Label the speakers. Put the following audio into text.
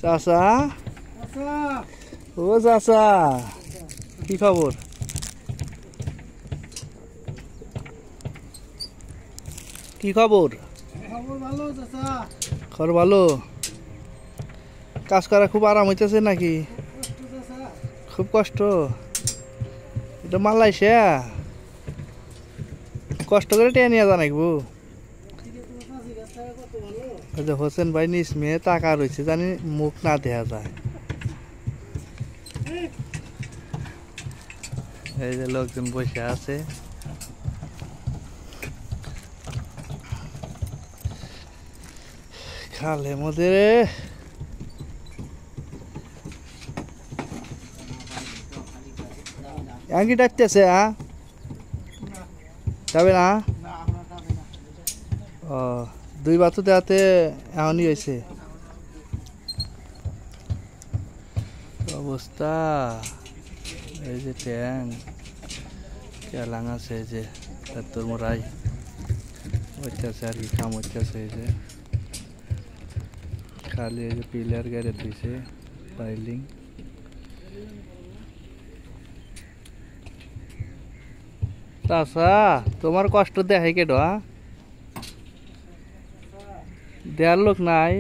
Speaker 1: চাচা ও চাচা কি খবর? কি খবর? খবর ভালো। কাজ করা খুব আরাম হইতেছে নাকি? খুব কষ্ট। এটা মালয়েশিয়া, কষ্ট করে টেনে নিয়ে যা নাকবো। হোসেন ভাই নিস মেয়ে টাকা রয়েছে, জানি মুখ না দেখা যায়। এই যে লোকজন বসে আছে। খালে মধ্যে কি ডাকতেছে? যাবে না? ও দুই বাতু দেওয়াতে এমনই হয়েছে অবস্থা। এই যে ট্যাং কেলাং আছে, এই যে তোর মোড়াই হইতেছে আর কি কাম হইতেছে। এই যে খালি এই যে পিলার গাড়ি দিয়েছে পাইলিং। চাচা তোমার কষ্ট দেখাই কেডা? দেয়ার লোক নাই।